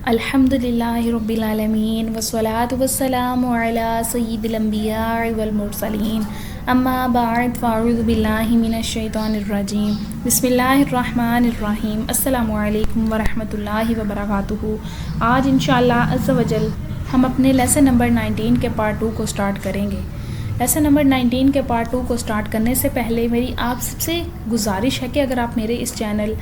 الحمدللہ رب العالمین والصلاة والسلام علی سید الانبیاء والمرسلین اما بعد فاعوذ باللہ من الشیطان الرجیم بسم اللہ الرحمن الرحیم السلام علیکم ورحمۃ اللہ وبرکاتہ۔ آج انشاءاللہ عز و جل ہم اپنے لیسن نمبر 19 کے پارٹ 2 کو سٹارٹ کریں گے۔ لیسن نمبر 19 کے پارٹ 2 کو سٹارٹ کرنے سے پہلے میری آپ سب سے گزارش ہے کہ اگر آپ میرے اس چینل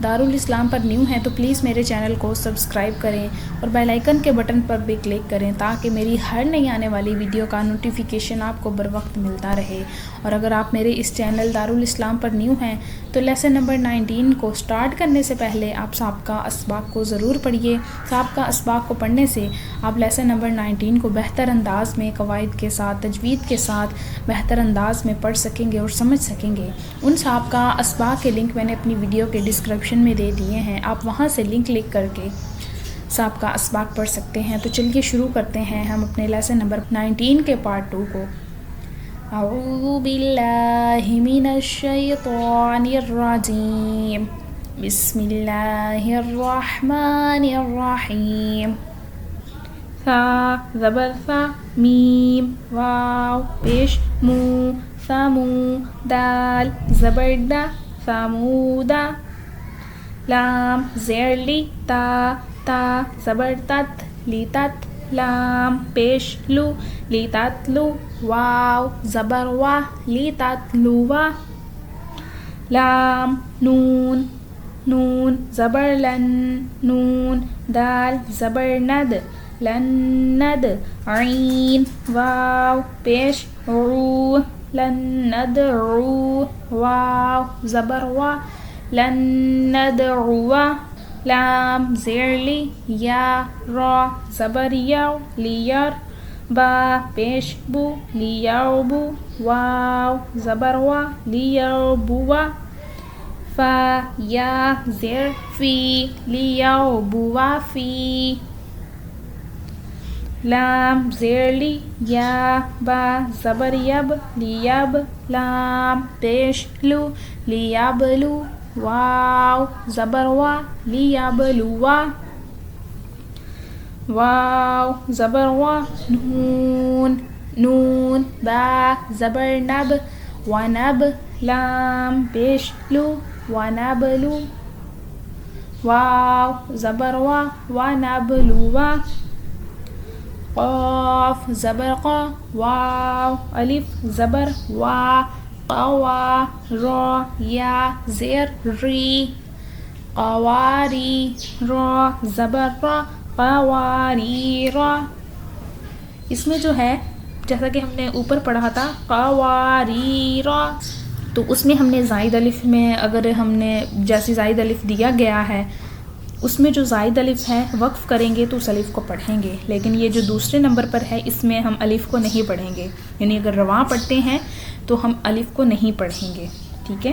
دارالاسلام پر نیو ہیں تو پلیز میرے چینل کو سبسکرائب کریں اور بیل آئیکن کے بٹن پر بھی کلک کریں تاکہ میری ہر نئی آنے والی ویڈیو کا نوٹیفیکیشن آپ کو بر وقت ملتا رہے۔ اور اگر آپ میرے اس چینل دارالاسلام پر نیو ہیں تو لیسن نمبر 19 کو سٹارٹ کرنے سے پہلے آپ سابقہ اسباق کو ضرور پڑھیے۔ سابقہ اسباق کو پڑھنے سے آپ لیسن نمبر 19 کو بہتر انداز میں قواعد کے ساتھ تجوید کے ساتھ بہتر انداز میں پڑھ سکیں گے اور سمجھ سکیں گے۔ ان سابقہ اسباق کے لنک میں نے اپنی ویڈیو کے ڈسکرپشن میں دے دیے ہیں، آپ وہاں سے لنک کلک کر کے سابقہ اسباق پڑھ سکتے ہیں۔ تو چلیے شروع کرتے ہیں ہم اپنے لیسن نمبر 19 کے پارٹ 2 کو۔ اعوذ باللہ من الشیطان الرجیم بسم اللہ الرحمن الرحیم۔ ثا زبر ثا، میم واو پیش مو، ثمو دال زبر دا ثمودا، لام زیر لی تا، تا زبر تت لی تت، لام پیش لو لی تت لو، واو زبر وا لی تت لو وا، لام نون، نون زبر لن، نون دال زبر ند لن ند، عین واو پیش رو لن ندعو، واو زبر وا لن ندعو، لام زیر لی یا، را زبر یو لیر، با پیش بو لیربو، واو زبر وا لیربو، فا یا زیر فی لیربو فی، لام زیر لی یا، با زبر یب لیب، لام پیش لو لیبلو، واو زبر وا لیبلوا، واو زبر وا، نون، نون با زبر نب ونب، لام پیش لو ونبلو، واو زبر وا ونبلوا، قاف زبر قا، واو الف زبر وا، قوا، را یا زیر ری، قواری، را زبر را قواری را۔ اس میں جو ہے جیسا کہ ہم نے اوپر پڑھا تھا قواری را، تو اس میں ہم نے زائد الف میں اگر ہم نے جیسی زائد الف دیا گیا ہے اس میں جو زائد الف ہے وقف کریں گے تو اس الف کو پڑھیں گے، لیکن یہ جو دوسرے نمبر پر ہے اس میں ہم الف کو نہیں پڑھیں گے، یعنی اگر رواں پڑھتے ہیں تو ہم الف کو نہیں پڑھیں گے، ٹھیک ہے۔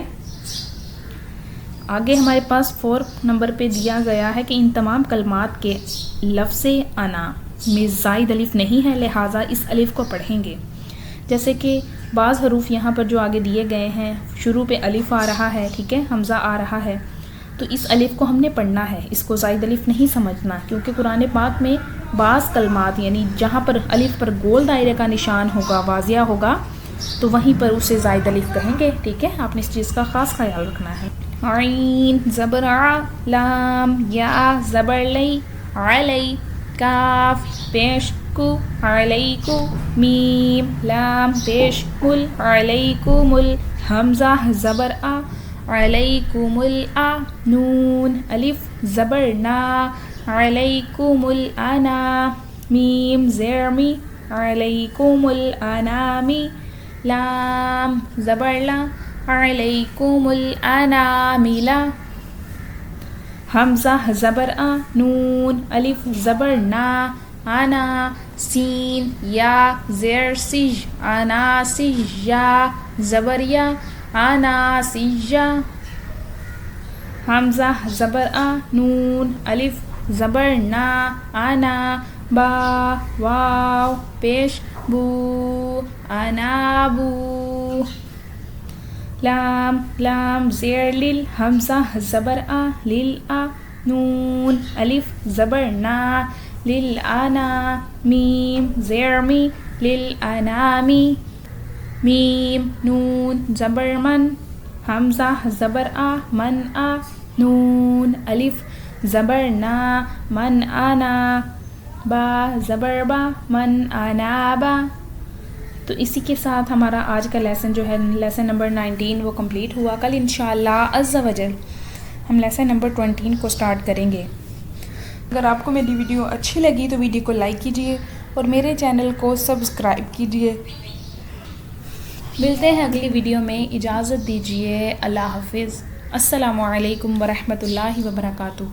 آگے ہمارے پاس 4 نمبر پہ دیا گیا ہے کہ ان تمام کلمات کے لفظ انا میں زائد الف نہیں ہے لہٰذا اس الف کو پڑھیں گے۔ جیسے کہ بعض حروف یہاں پر جو آگے دیے گئے ہیں شروع پہ الف آ رہا ہے، ٹھیک ہے، حمزہ آ رہا ہے، تو اس الف کو ہم نے پڑھنا ہے، اس کو زائد الف نہیں سمجھنا، کیونکہ قرآن پاک میں بعض کلمات یعنی جہاں پر الف پر گول دائرے کا نشان ہوگا واضح ہوگا تو وہیں پر اسے زائد الف کہیں گے، ٹھیک ہے، آپ نے اس چیز کا خاص خیال رکھنا ہے۔ عین زبر ع، لام یا زبر لی علی، کاف پیش کو علیکو، میم لام پیش کل علیکم ال، حمزہ زبر آ علیکم الآ، نون الف زبر نا علیکم الانا، میم زیر می علیکم الانامی، لام زبر لا علیکم الاناملا، حمزہ زبر آ، نون الف زبر نا انا، سین یا زیر سج انا سجا، زبر یا انا سجا، حمزہ زبر آ، نون الف زبر نا انا، با واو پیش بو انا بو، لام لام زیر لیل، حمزہ زبر آ لیل آ، نون الف زبر نا للآنا میم زیر می للأنامی میم نون زبر من حمزہ زبر آ من آ نون الف زبر نا من آنا با زبر با من آنا با. تو اسی کے ساتھ ہمارا آج کا لیسن جو ہے لیسن نمبر 19 وہ کمپلیٹ ہوا. کل انشاءاللہ عز و جل ہم لیسن نمبر 20 کو سٹارٹ کریں گے. اگر آپ کو میری ویڈیو اچھی لگی تو ویڈیو کو لائک کیجئے اور میرے چینل کو سبسکرائب کیجئے. ملتے ہیں اگلی ویڈیو میں. اجازت دیجیے. اللہ حافظ. السلام علیکم ورحمۃ اللہ وبرکاتہ.